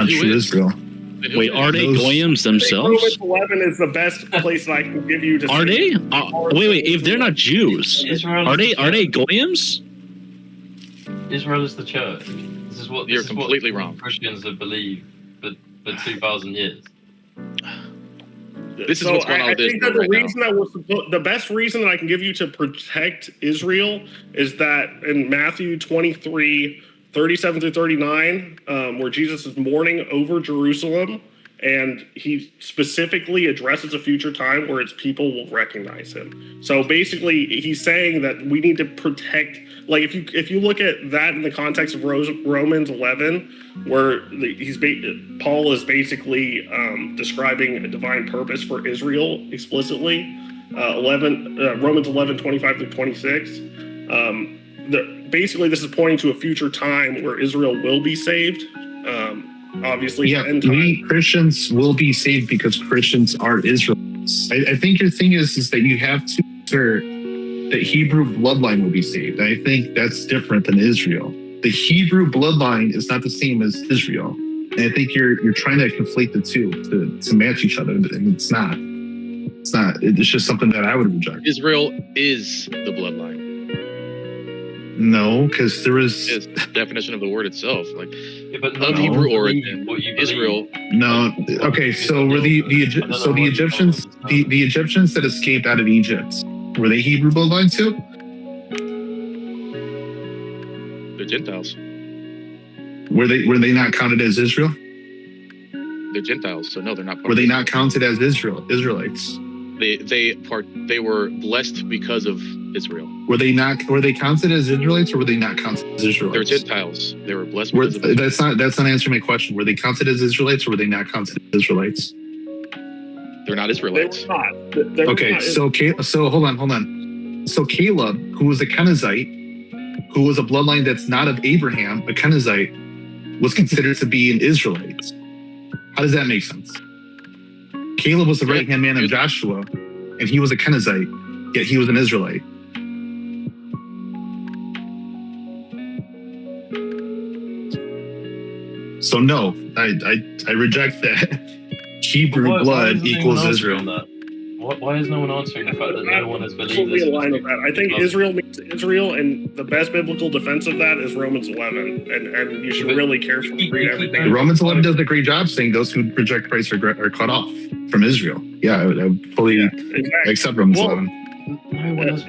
not true Israel. Wait, are they goyim themselves? Romans 11 is the best place that I can give you to. Are they? Wait. If they're not Jews, are they goyims? Israel is the church. This is what You're completely wrong. Christians have believed for 2,000 years. This is what's going on with I think that the best reason that I can give you to protect Israel is that in Matthew 23, 37 through 39, where Jesus is mourning over Jerusalem, and he specifically addresses a future time where its people will recognize him. So basically, he's saying that we need to protect. Like if you look at that in the context of Romans 11, where Paul is basically describing a divine purpose for Israel explicitly, Romans 11, 25 through 26. Basically, this is pointing to a future time where Israel will be saved. Obviously, we Christians will be saved because Christians are Israelites. I think your thing is that you have to assert that Hebrew bloodline will be saved. I think that's different than Israel. The Hebrew bloodline is not the same as Israel. And I think you're trying to conflate the two to match each other, and it's not. It's not. It's just something that I would reject. Israel is the bloodline. No, because there is the definition of the word itself, like of Hebrew origin. Israel. No. Okay, so were the Egyptians the Egyptians that escaped out of Egypt, were they Hebrew bloodline too? They're Gentiles. Were they not counted as Israel? They're Gentiles, so no, they're not. Were they not counted as Israelites? They were blessed because of Israel. Were they counted as Israelites, or were they not counted as Israelites? They're Gentiles. They were blessed because of Israel. That's not answering my question. Were they counted as Israelites, or were they not counted as Israelites? They're not Israelites. They're okay, not. So hold on. So Caleb, who was a Kenizzite, who was a bloodline that's not of Abraham, a Kenizzite, was considered to be an Israelite. How does that make sense? Caleb was the right-hand man of Joshua, and he was a Kenizzite, yet he was an Israelite. So no, I reject that. Hebrew blood equals Israel. Why is no one answering the fact that no one has believed this? I think Israel means Israel, and the best biblical defense of that is Romans 11, and you should really carefully read everything. Romans 11 does a great job saying those who reject Christ are cut off from Israel. Yeah, I would fully accept Romans 11. Yes,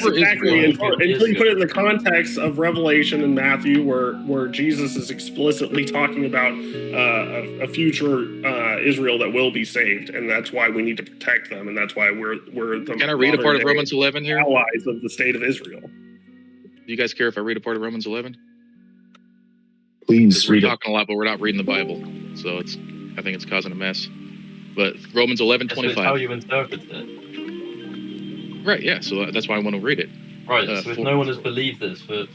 exactly. Until you put it in the context of Revelation and Matthew, where Jesus is explicitly talking about a future Israel that will be saved, and that's why we need to protect them, and that's why we're the. Can I read a part of Romans 11 here? Allies of the state of Israel. Do you guys care if I read a part of Romans 11? Please read it. We're talking a lot, but we're not reading the Bible, so I think it's causing a mess. But Romans 11:25. How you interpret it. Right, yeah, so that's why I want to read it. Right, so if no one has believed this for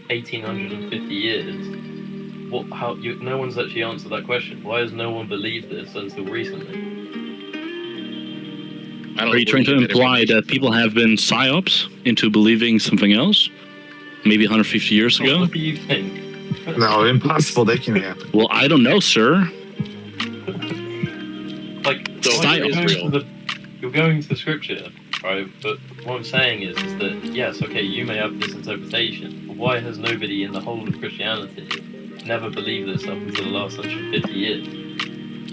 1,850 years, no one's actually answered that question. Why has no one believed this until recently? Are you trying to imply that people have been psyops into believing something else? Maybe 150 years ago? What do you think? No, impossible. They can happen. Well, I don't know, sir. You're going to the scripture, right? But what I'm saying is that, yes, okay, you may have this interpretation, but why has nobody in the whole of Christianity never believed this up until the last 150 years?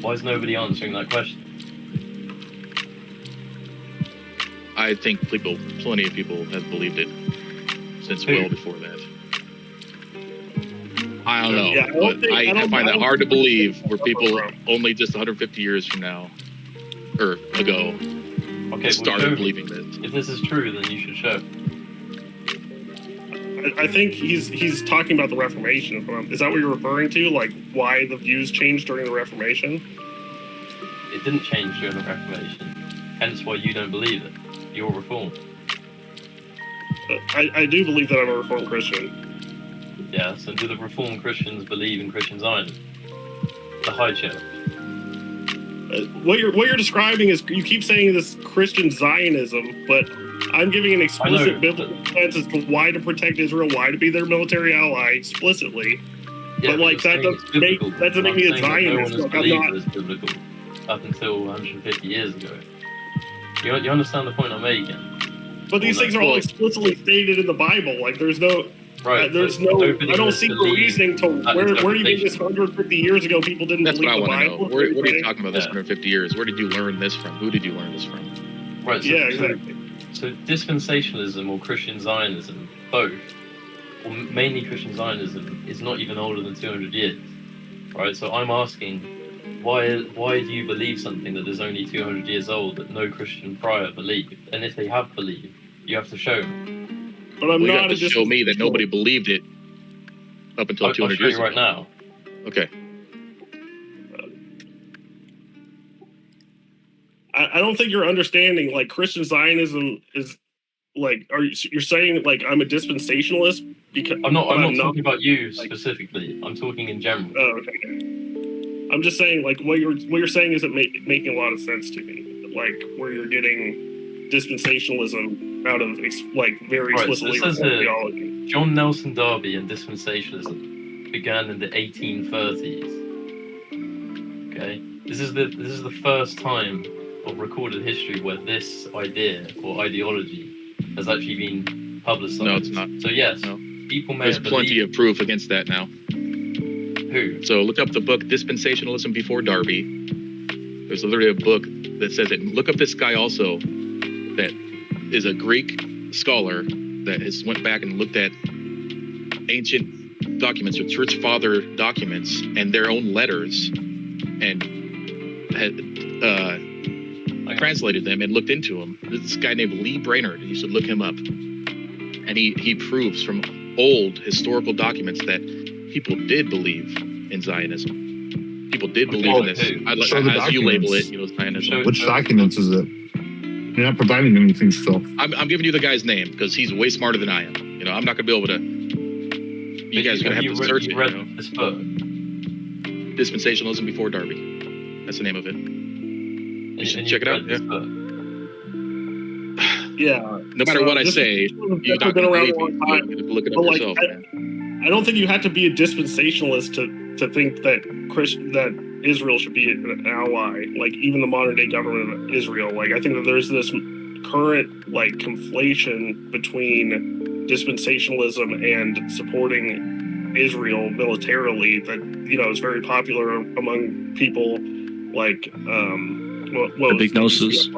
Why is nobody answering that question? I think plenty of people have believed it since well before that. I don't know, but I find that hard to believe where people only just 150 years from now, or ago, started believing this. If this is true, then you should show. I think he's talking about the Reformation. Is that what you're referring to? Like why the views changed during the Reformation? It didn't change during the Reformation. Hence why you don't believe it. You're Reformed. I do believe that I'm a Reformed Christian. Yes, and do the Reformed Christians believe in Christian Zionism? The High Church. What you're describing is, you keep saying this Christian Zionism, but I'm giving an explicit biblical defense as to why to protect Israel, why to be their military ally explicitly. Yeah, but like that doesn't make me a Zionist. No Like, one I'm not. has believed it is biblical up until 150 years ago. You understand the point I'm making? But these things are all explicitly stated in the Bible. Like there's no. Right. There's no. I don't see the reasoning to where you get this 150 years ago people didn't That's believe what I the want Bible. to know. What are you talking about? This 150 years. Where did you learn this from? Who did you learn this from? Right. So, yeah, exactly. So dispensationalism or Christian Zionism, both, or mainly Christian Zionism, is not even older than 200 years. Right. So I'm asking, why do you believe something that is only 200 years old that no Christian prior believed? And if they have believed, you have to show me. But I'm you not have to show me that nobody believed it up until 200 years ago. Right now. Okay. I don't think you're understanding. Like Christian Zionism is like, you're saying like I'm a dispensationalist because I'm not talking about you specifically. I'm talking in general. Oh, okay. I'm just saying like what you're saying isn't making a lot of sense to me. Like where you're getting dispensationalism out of like very explicitly theology. John Nelson Darby and dispensationalism began in the 1830s. Okay, this is the first time of recorded history where this idea or ideology has actually been publicized. No, it's not. So yes, people may. There's plenty of proof against that now. Who? So look up the book Dispensationalism Before Darby. There's literally a book that says it. Look up this guy also that is a Greek scholar that has went back and looked at ancient documents or church father documents and their own letters and had translated them and looked into them. This guy named Lee Brainerd. You should look him up. And he proves from old historical documents that people did believe in Zionism. People did believe in this. As you label it, Zionism. Which documents is it? You're not providing anything still. I'm giving you the guy's name because he's way smarter than I am. I'm not gonna be able to. You guys are gonna have to search it. This book? Dispensationalism Before Darby. That's the name of it. You should check it out. Yeah. No matter what I say, you're not gonna believe me. You have to look it up yourself, man. I don't think you have to be a dispensationalist to think that Israel should be an ally, like even the modern day government of Israel. Like I think that there's this current like conflation between dispensationalism and supporting Israel militarily that is very popular among people like the big noses.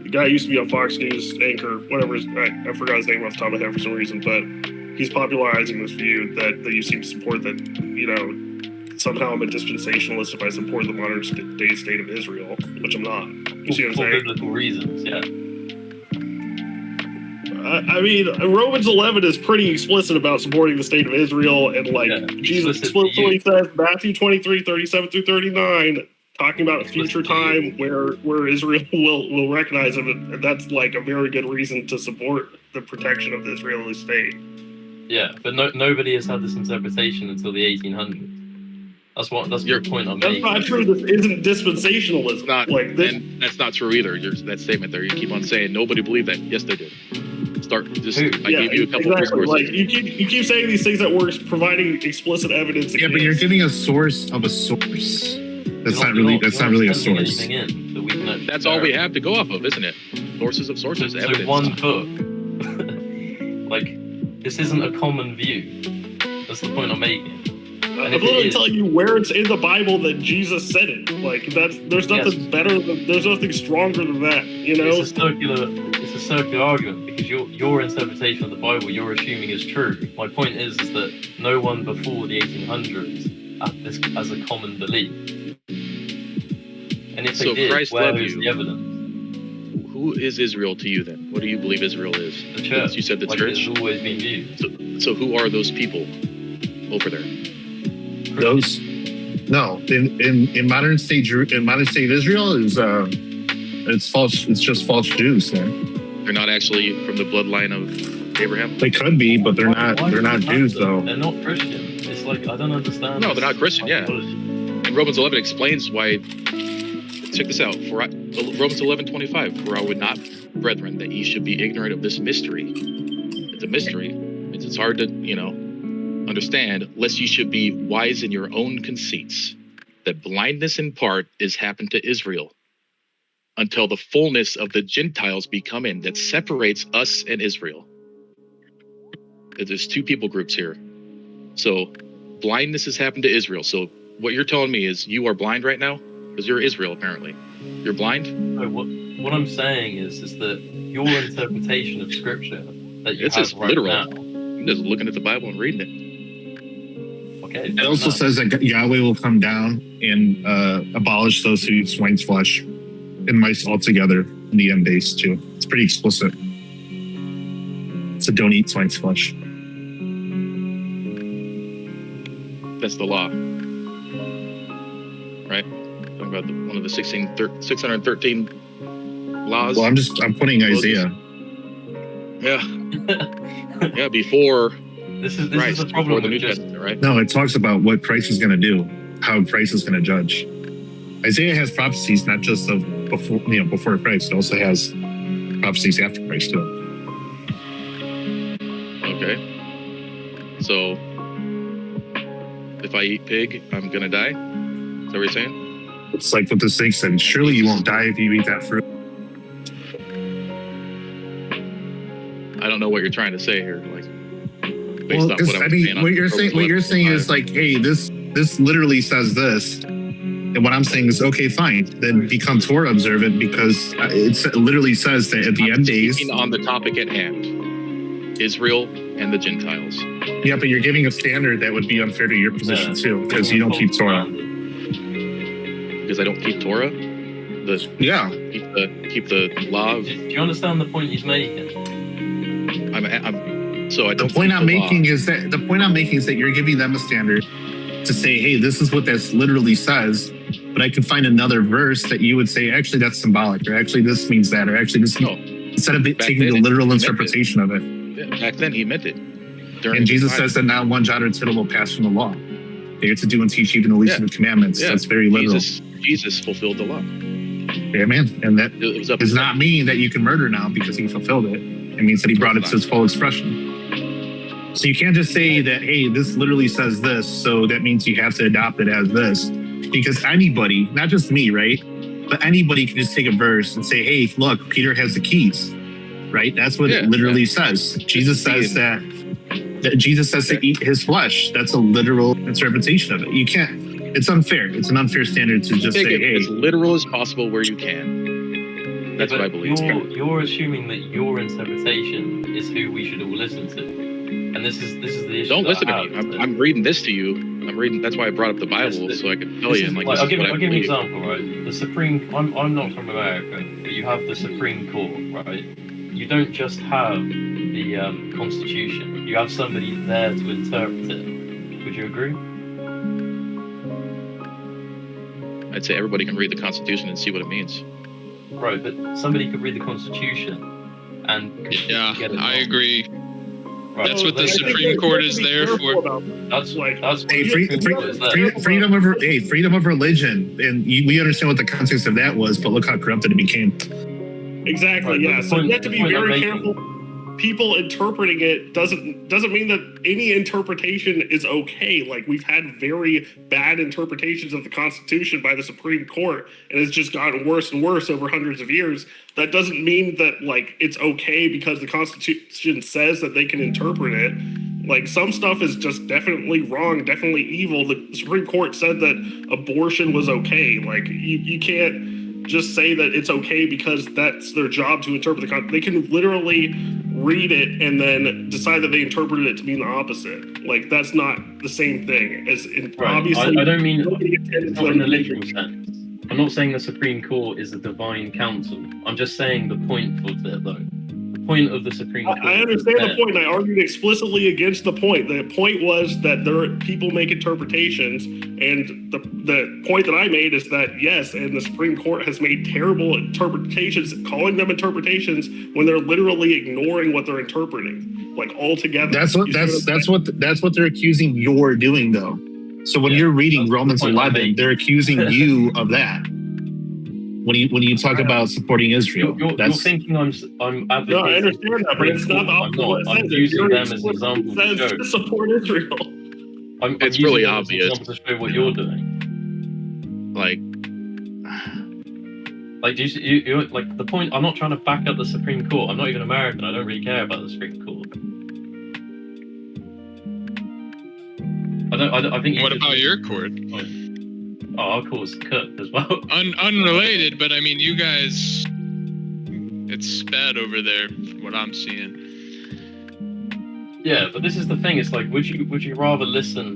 The guy used to be on Fox News anchor, whatever. I forgot his name off the top of my head for some reason, but he's popularizing this view that you seem to support that, somehow I'm a dispensationalist if I support the modern day state of Israel, which I'm not. You see what I'm saying? For biblical reasons, yeah. I mean, Romans 11 is pretty explicit about supporting the state of Israel, and Jesus explicitly says, Matthew 23, 37 through 39, talking about a future time where Israel will recognize him, and that's like a very good reason to support the protection of the Israeli state. Yeah, but nobody has had this interpretation until the 1800s. That's your point I'm making. That's not true. This isn't dispensationalism. And that's not true either. That statement there, you keep on saying nobody believed that. Yes, they did. I gave you a couple of resources. Like you keep saying these things that we're providing explicit evidence. Yeah, but you're getting a source of a source. That's not really a source. That's all we have to go off of, isn't it? Sources of sources, evidence. One book. This isn't a common view. That's the point I'm making. I'm literally telling you where it's in the Bible that Jesus said it. There's nothing better there's nothing stronger than that. It's a circular argument because your interpretation of the Bible you're assuming is true. My point is that no one before the 1800s had this as a common belief. And if they did, where is the evidence? Who is Israel to you then? What do you believe Israel is? The church. You said the church. It's always been viewed. So who are those people over there? Those in modern state Israel is it's false. It's just false Jews. Man. They're not actually from the bloodline of Abraham. They could be, but they're not. They're not Jews though. They're not Christian. It's like I don't understand. No, they're not Christian. Yeah, and Romans 11 explains why. Check this out. Romans 11:25. For I would not, brethren, that ye should be ignorant of this mystery. It's a mystery. It's hard to understand, lest ye should be wise in your own conceits, that blindness in part is happened to Israel, until the fullness of the Gentiles be come in, that separates us and Israel. There's two people groups here. So blindness has happened to Israel. So what you're telling me is you are blind right now? Because you're Israel, apparently. You're blind? No, what I'm saying is that your interpretation of scripture that you It's have just right literal. now. I'm just looking at the Bible and reading it. Okay. It also says that Yahweh will come down and abolish those who eat swine's flesh and mice altogether in the end days too. It's pretty explicit. So don't eat swine's flesh. That's the law. Right? Talking about one of the 613 laws. Well, I'm putting Isaiah. Yeah. Yeah, before this is Christ, the problem before the with New just Testament, right? No, it talks about what Christ is going to do, how Christ is going to judge. Isaiah has prophecies not just of before Christ, it also has prophecies after Christ too. Okay. So if I eat pig, I'm gonna die? Is that what you're saying? It's like what the snake said. Surely you won't die if you eat that fruit. I don't know what you're trying to say here. Like, based Well, on what I'm saying. what you're saying is like, hey, this literally says this, and what I'm saying is okay, fine. Then become Torah observant because it literally says that at the end days. Speaking on the topic at hand, Israel and the Gentiles. Yeah, but you're giving a standard that would be unfair to your position too, because you don't keep Torah. Because I don't keep Torah. Yeah. Keep the law. Do you understand the point he's making? So I don't. The point I'm making is that you're giving them a standard to say, hey, this is what this literally says, but I could find another verse that you would say, actually, that's symbolic, or actually, this means that, or actually, this instead of taking the literal interpretation of it. Yeah, back then, he meant it. And Jesus says that not one jot or tittle will pass from the law. They are to do and teach even the least of the commandments. Yeah. That's very literal. Jesus fulfilled the law. Amen. And that does not mean that you can murder now because he fulfilled it. It means that he brought it to its full expression. So you can't just say that, hey, this literally says this, so that means you have to adopt it as this. Because anybody, not just me, right? But anybody can just take a verse and say, hey, look, Peter has the keys, right? That's what it literally says. Jesus says that Jesus says to eat his flesh. That's a literal interpretation of it. You can't, it's unfair. It's an unfair standard to just say, hey. As literal as possible where you can. That's what I believe. You're assuming that your interpretation is who we should all listen to. And this is the issue. Don't listen to me. I'm reading this to you. I'm reading. That's why I brought up the Bible, so I can tell you. I'll give you an example, right? The Supreme. I'm not from America, but you have the Supreme Court, right? You don't just have the Constitution. You have somebody there to interpret it. Would you agree? I'd say everybody can read the Constitution and see what it means. Right, but somebody could read the Constitution and yeah, I agree. Right. That's what the Supreme Court is there for. That's freedom of religion, and we understand what the context of that was, but look how corrupted it became. Exactly. Yeah. So you have to be very careful. People interpreting it doesn't mean that any interpretation is okay. Like, we've had very bad interpretations of the Constitution by the Supreme Court, and it's just gotten worse and worse over hundreds of years. That doesn't mean that, like, it's okay because the Constitution says that they can interpret it. Like, some stuff is just definitely wrong, definitely evil. The Supreme Court said that abortion was okay. Like, you can't just say that it's okay because that's their job to interpret the Constitution. They can literally read it and then decide that they interpreted it to mean the opposite. Like, that's not the same thing as obviously. I don't mean in a literal sense. I'm not saying the Supreme Court is a divine council. I'm just saying the point of it, though. The point of the Supreme Court. I understand the point, and I argued explicitly against the point. The point was that people make interpretations, and the point that I made is that yes, and the Supreme Court has made terrible interpretations, calling them interpretations when they're literally ignoring what they're interpreting, like altogether. That's what they're accusing you're doing, though. So when you're reading Romans 11, they're accusing you of that. When you talk about supporting Israel, you're thinking I'm advocating. No, I understand that, but it's not the opposite. I'm using them as an example to support Israel. It's using really it as an obvious. example to show what you're doing. Like, Like, do you like the point? I'm not trying to back up the Supreme Court. I'm not even American. I don't really care about the Supreme Court. I think. What about your court? Oh, our court's cooked as well. Unrelated, but I mean, you guys, it's bad over there, from what I'm seeing. Yeah, but this is the thing. It's like, would you rather listen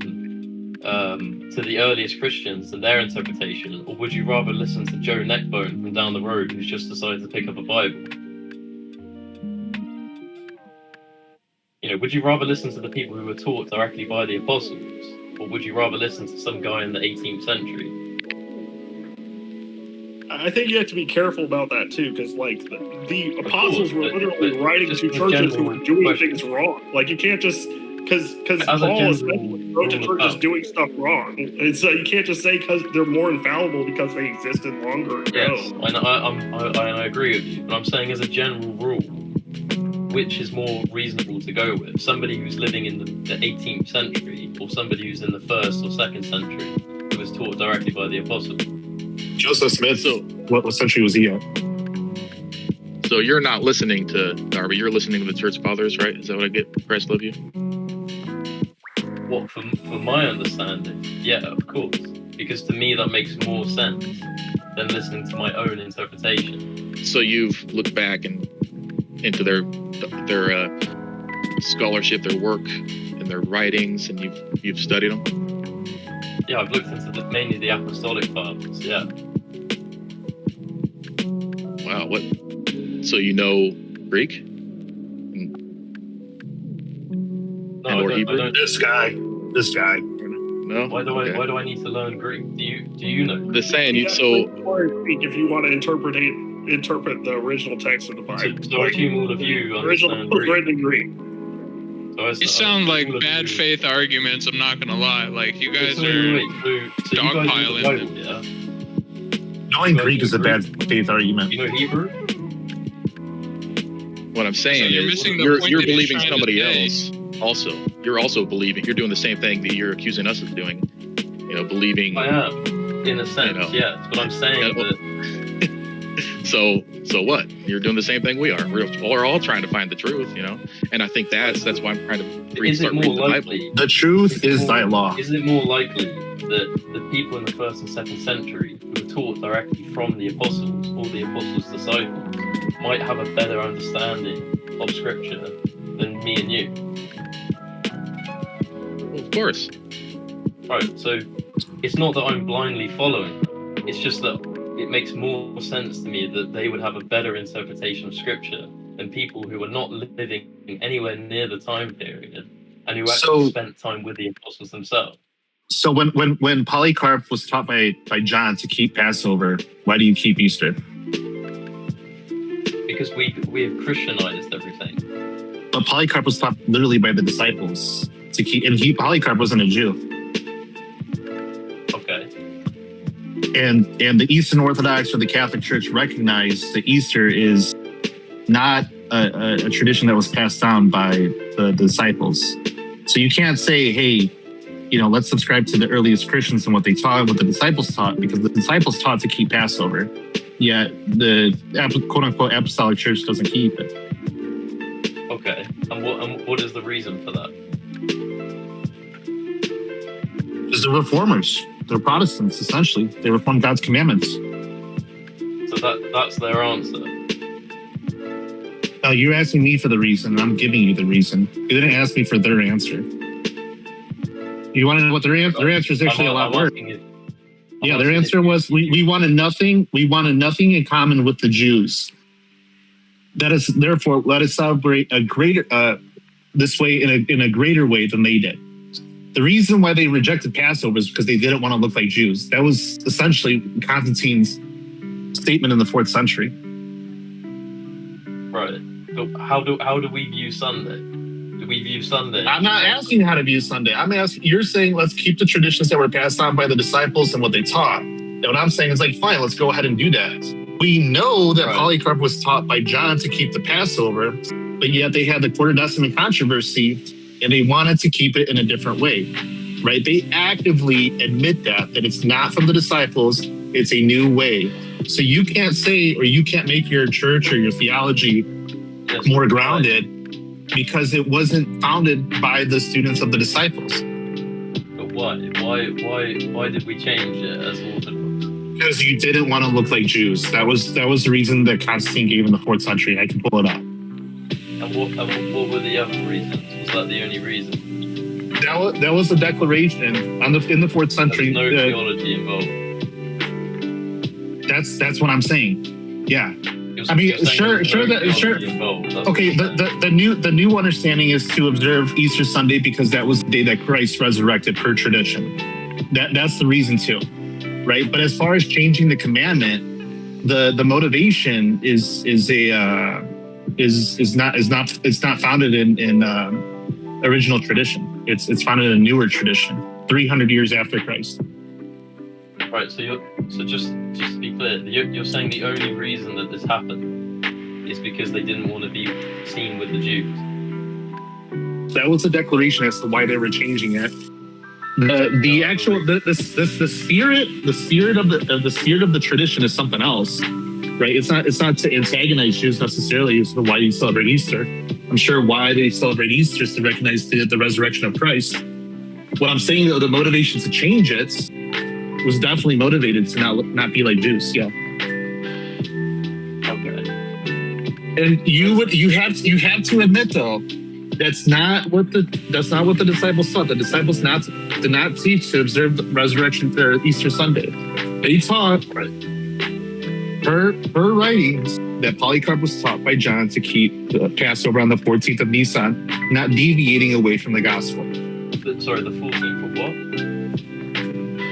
to the earliest Christians and their interpretation, or would you rather listen to Joe Neckbone from down the road who's just decided to pick up a Bible? You know, would you rather listen to the people who were taught directly by the apostles, or would you rather listen to some guy in the 18th century? I think you have to be careful about that too, because like the apostles were literally but writing just to a churches who general were doing question. things wrong. Like you can't just because As a Paul general essentially wrote to rule of churches thumb. doing stuff wrong, and so you can't just say because they're more infallible because they existed longer ago. Yes, I agree with you, but I'm saying as a general rule, which is more reasonable to go with? Somebody who's living in the 18th century, or somebody who's in the 1st or 2nd century, who was taught directly by the apostles? Joseph Smith. So- what century was he at? so you're not listening to Darby, you're listening to the church fathers, right? Is that what I get? Christ love you? What, for my understanding, yeah, of course. Because to me that makes more sense than listening to my own interpretation. So you've looked back and into their scholarship, their work, and their writings, and you've studied them? Yeah, I've looked into mainly the apostolic fathers, yeah. Wow, what? So you know Greek? No, And or Hebrew? I don't. This guy. No? Why do Okay. I need to learn Greek? Do you know? The saying, You you have so to speak if you want to interpret the original text of the Bible. So I assume all of you the original understand was Greek. written in Greek. These sound like bad faith arguments, I'm not gonna lie. Like, you guys So are you guys know the dogpiling. Bible, yeah? Knowing Greek is a bad faith argument. You know Hebrew? what I'm saying So you're is missing the you're point that he's believing trying to somebody say. else also. You're also believing, you're doing the same thing that you're accusing us of doing. You know, believing. I am, in a sense, know. yes. But I'm saying Yeah, well, that So what? You're doing the same thing we are. We're all trying to find the truth, you know? And I think that's why I'm trying to is it start more reading the Bible. likely? The truth is thy law. Is it more likely that the people in the 1st and 2nd century who were taught directly from the apostles or the apostles' disciples might have a better understanding of Scripture than me and you? Well, of course. Right, so it's not that I'm blindly following them. It's just that it makes more sense to me that they would have a better interpretation of Scripture than people who are not living anywhere near the time period and who actually spent time with the apostles themselves. So when Polycarp was taught by John to keep Passover, why do you keep Easter? Because we have Christianized everything. But Polycarp was taught literally by the disciples to keep, and Polycarp wasn't a Jew. Okay. And the Eastern Orthodox or the Catholic Church recognize that Easter is not a tradition that was passed down by the disciples. So you can't say, hey, you know, let's subscribe to the earliest Christians and what they taught, what the disciples taught, because the disciples taught to keep Passover, yet the quote-unquote apostolic church doesn't keep it. Okay. And what is the reason for that? Because they're reformers. They're Protestants, essentially. They reform God's commandments. So that's their answer. You're asking me for the reason, and I'm giving you the reason. You didn't ask me for their answer. You want to know what their answer is actually a lot worse. Yeah, their answer was we wanted nothing. We wanted nothing in common with the Jews. That is, therefore, let us celebrate a greater this way in a greater way than they did. The reason why they rejected Passover is because they didn't want to look like Jews. That was essentially Constantine's statement in the 4th century. Right. So how do we view Sunday? Do we view Sunday? I'm not asking how to view Sunday. I'm asking, you're saying let's keep the traditions that were passed on by the disciples and what they taught. And what I'm saying is like, fine, let's go ahead and do that. We know that Polycarp was taught by John to keep the Passover, but yet they had the quarter decimal controversy and they wanted to keep it in a different way. right? They actively admit that it's not from the disciples, it's a new way. So you can't say, or you can't make your church or your theology more grounded because it wasn't founded by the students of the disciples. But why? Why did we change it as Orthodox? Because you didn't want to look like Jews. That was the reason that Constantine gave in the 4th century. I can pull it up. And what were the other reasons? Was that the only reason? That was the declaration in the 4th century. There's no theology involved. That's what I'm saying. Yeah. I mean, sure. Involved. Okay. The new understanding is to observe Easter Sunday because that was the day that Christ resurrected per tradition. That's the reason too, right? But as far as changing the commandment, the motivation is not founded in original tradition. It's founded in a newer tradition, 300 years after Christ. Right. So just to be clear, you're saying the only reason that this happened is because they didn't want to be seen with the Jews. That was a declaration as to why they were changing it. The actual the spirit of the tradition is something else, right? It's not to antagonize Jews necessarily. It's why you celebrate Easter. I'm sure why they celebrate Easter is to recognize the resurrection of Christ. What I'm saying though, the motivation to change it was definitely motivated to not be like Jews. Yeah. Okay. And you have to admit though, that's not what the disciples taught. The disciples did not teach to observe the resurrection for Easter Sunday. They taught her writings that Polycarp was taught by John to keep the Passover on the 14th of Nisan, not deviating away from the gospel. Sorry, the 14th of what?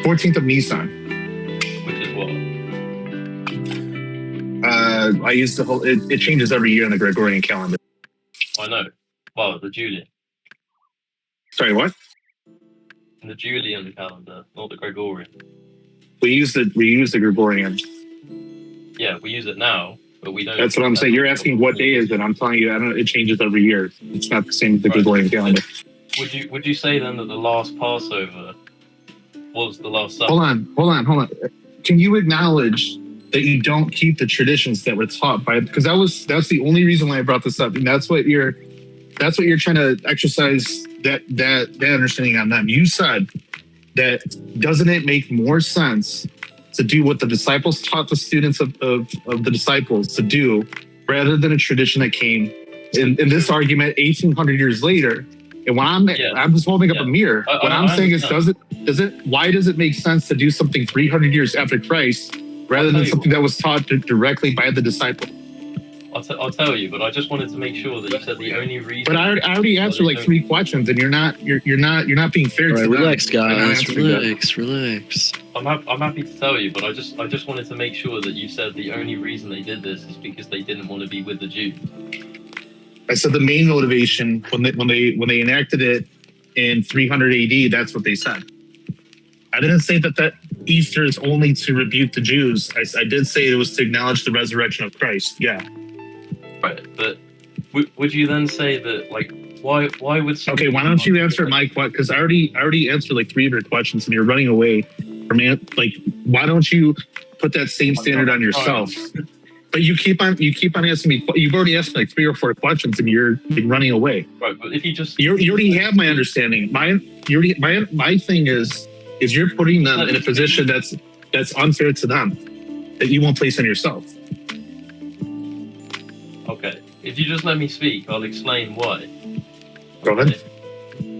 14th of Nisan. Which is what? I use the whole. It changes every year in the Gregorian calendar. I know. Well, the Julian. Sorry, what? In the Julian calendar, not the Gregorian. We use the Gregorian. Yeah, we use it now, but we don't. That's what I'm saying. You're asking what day is it? I'm telling you, I don't. It changes every year. It's not the same as the Gregorian calendar. Would you say then that the last Passover was the last Supper? Hold on. Can you acknowledge that you don't keep the traditions that were taught by? Because that's the only reason why I brought this up, and that's what you're trying to exercise that understanding on them. You said that doesn't it make more sense to do what the disciples taught the students of the disciples to do, rather than a tradition that came in this argument 1,800 years later? And when I'm just holding up a mirror. What I'm saying is, why does it make sense to do something 300 years after Christ rather than something that was taught directly by the disciple? I'll tell you, but I just wanted to make sure that you said the only reason. But I already answered like 3 questions, and you're not being fair to them. Relax, guys. Relax. I'm happy to tell you, but I just wanted to make sure that you said the only reason they did this is because they didn't want to be with the Jews. I said the main motivation when they enacted it in 300 AD, that's what they said. I didn't say that Easter is only to rebuke the Jews. I did say it was to acknowledge the resurrection of Christ. Yeah. Right, but would you then say that, like, why would? Okay, why don't you answer my question? Because I already answered like 3 of your questions, and you're running away from it. Like, why don't you put that same standard on yourself? But you keep on asking me. You've already asked me like 3 or 4 questions, and you're running away. Right, but if you already have my understanding. My thing is you're putting them in a position that's unfair to them, that you won't place on yourself. Okay, if you just let me speak, I'll explain why. Go ahead.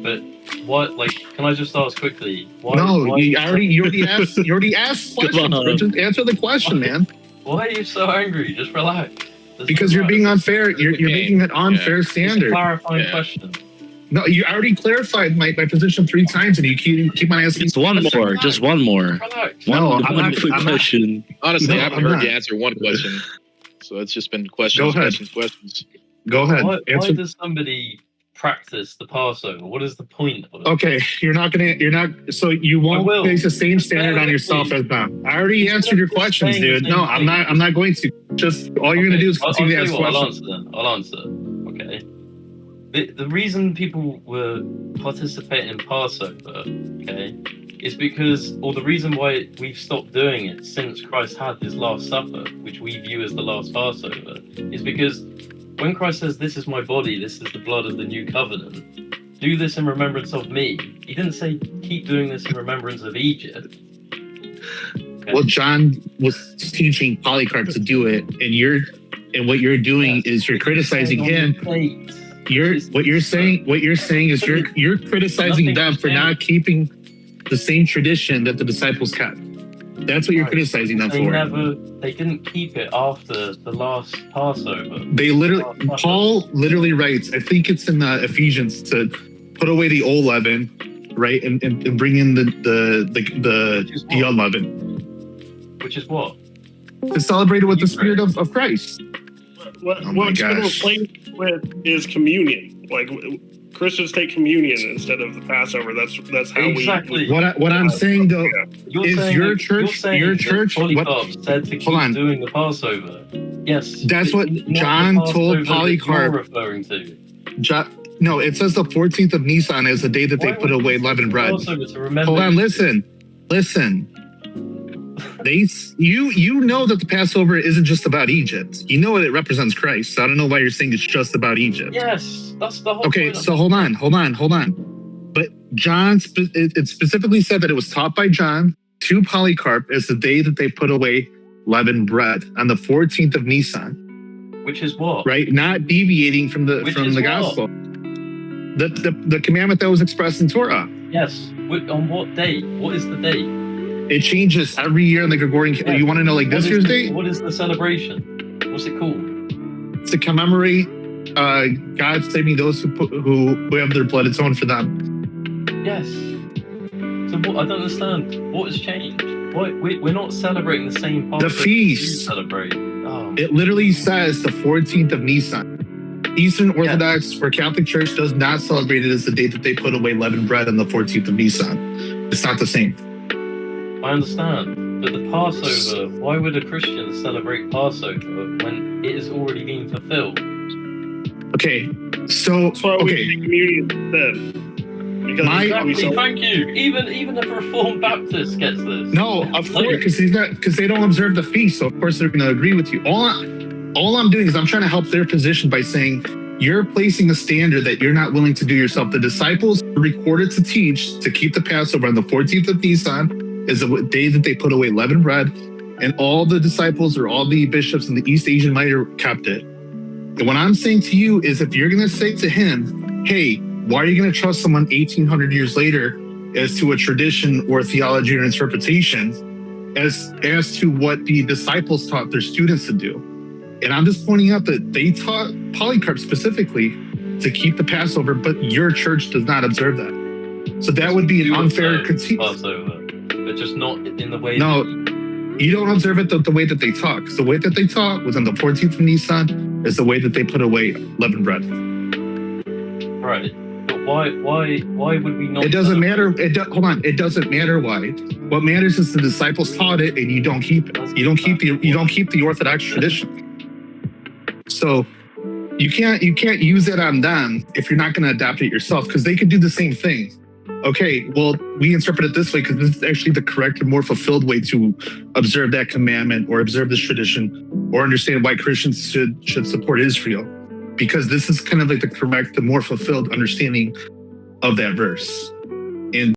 But what? Like, can I just ask quickly? You already asked questions. Just answer the question, man. Why are you so angry? Just relax. Because you're being unfair. You're making an unfair standard. It's a clarifying question. No, you already clarified my position 3 times, and you keep on asking. Just one more. Just one more. Relax. One quick question. Honestly, I haven't heard you answer one question. So it's just been questions. Go ahead. Why does somebody practice the Passover? What is the point of it? Okay, so you won't place the same standard on yourself as them. I already answered your questions, dude. No, I'm not going to. Just all you're going to do is continue to ask questions. I'll answer. Okay. the reason people were participating in Passover, okay, is because, or the reason why we've stopped doing it since Christ had his Last Supper, which we view as the last Passover, is because when Christ says, "This is my body, this is the blood of the new covenant, do this in remembrance of me," he didn't say, "Keep doing this in remembrance of Egypt." Okay. Well, John was teaching Polycarp to do it, and what you're doing is you're criticizing him. What you're saying is you're criticizing them for not keeping the same tradition that the disciples kept. That's what you're criticizing them for. They didn't keep it after the last Passover. Paul literally writes, I think it's in Ephesians, to put away the old leaven, right, and bring in the unleavened. Which is what? To celebrate it with the Spirit of Christ. What's been replaced with is communion. Like Christians take communion instead of the Passover. That's how exactly. What I'm saying though is your church. Polycarp said to keep doing the Passover. Yes, that's what John told Polycarp. Referring to. No, it says the 14th of Nisan is the day that they put away leavened bread. Hold on, listen. You know that the Passover isn't just about Egypt. You know it represents Christ. So I don't know why you're saying it's just about Egypt. Yes, that's the whole Okay, point. so hold on. But John, it specifically said that it was taught by John to Polycarp as the day that they put away leavened bread on the 14th of Nisan. Which is what? Right, not deviating from the gospel. The commandment that was expressed in Torah. Yes. On what date? What is the date? It changes every year in the Gregorian calendar. Yeah. You want to know this year's date? What is the celebration? What's it called? It's to commemorate God saving those who have their blood atoned for them. Yes. So what? I don't understand. What has changed? Why we're not celebrating the same Passover. The feast. Celebrate. Oh. It literally says the 14th of Nisan. Eastern Orthodox or Catholic Church does not celebrate it as the date that they put away leavened bread on the 14th of Nisan. It's not the same. I understand, but the Passover, why would a Christian celebrate Passover when it has already been fulfilled? Okay, so that's why we take communion then. Because thank you. Even a Reformed Baptist gets this. No, of course, because they don't observe the feast, so of course they're going to agree with you. All I'm doing is I'm trying to help their position by saying you're placing a standard that you're not willing to do yourself. The disciples are recorded to teach to keep the Passover on the 14th of Nisan. Is the day that they put away leavened bread, and all the disciples or all the bishops in the East Asian Minor kept it. And what I'm saying to you is if you're going to say to him, hey, why are you going to trust someone 1800 years later as to a tradition or theology or interpretation as to what the disciples taught their students to do? And I'm just pointing out that they taught Polycarp specifically to keep the Passover, but your church does not observe that. So that would be an unfair critique. But just not in the way. No, you don't observe it the way that they taught. The way that they taught was on the 14th of Nisan is the way that they put away leavened bread. Right, but why would we not? It doesn't matter. Hold on. It doesn't matter why. What matters is the disciples taught it, and you don't keep it. You don't keep the Orthodox tradition. So you can't use it on them if you're not going to adapt it yourself, because they could do the same thing. Okay, well, we interpret it this way because this is actually the correct and more fulfilled way to observe that commandment or observe this tradition or understand why Christians should support Israel, because this is kind of like the correct, the more fulfilled understanding of that verse. And